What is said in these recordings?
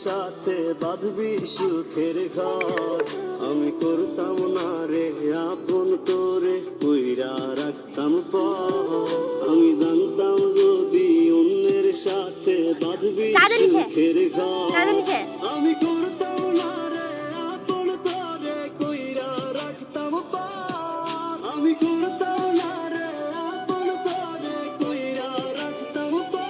সাথে বাঁধবি সুখের ঘর। আমি করতাম না রে আপন করে কইরা রাখতাম পর। আমি জানতাম যদি অন্যের সাথে বাঁধবি সুখের ঘর। আমি করতাম না রে আপন করে কইরা রাখতাম পর। আমি করতাম না রে আপন করে কইরা রাখতাম পর।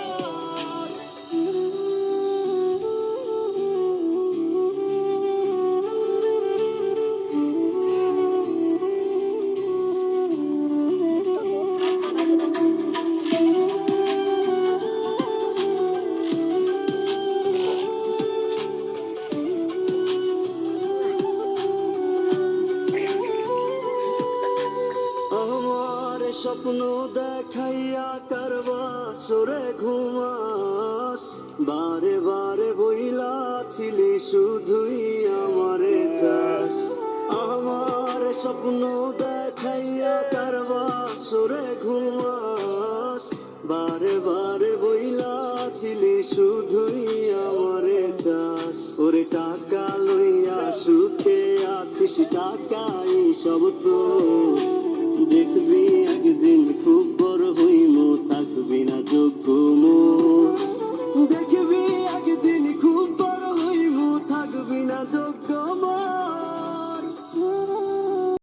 আমার স্বপ্ন দেখাইয়া কারবা সরে ঘুমাস। বারে বারে বইলা ছিলি শুধুই আমারে চাস। আমার স্বপ্ন দেখাইয়া কারবা সরে ঘুমাস। বারে বারে বইলা ছিলি শুধুই আমারে চাস। ওরে টাকা লইয়া সুখে আছিস টাকাই সব তো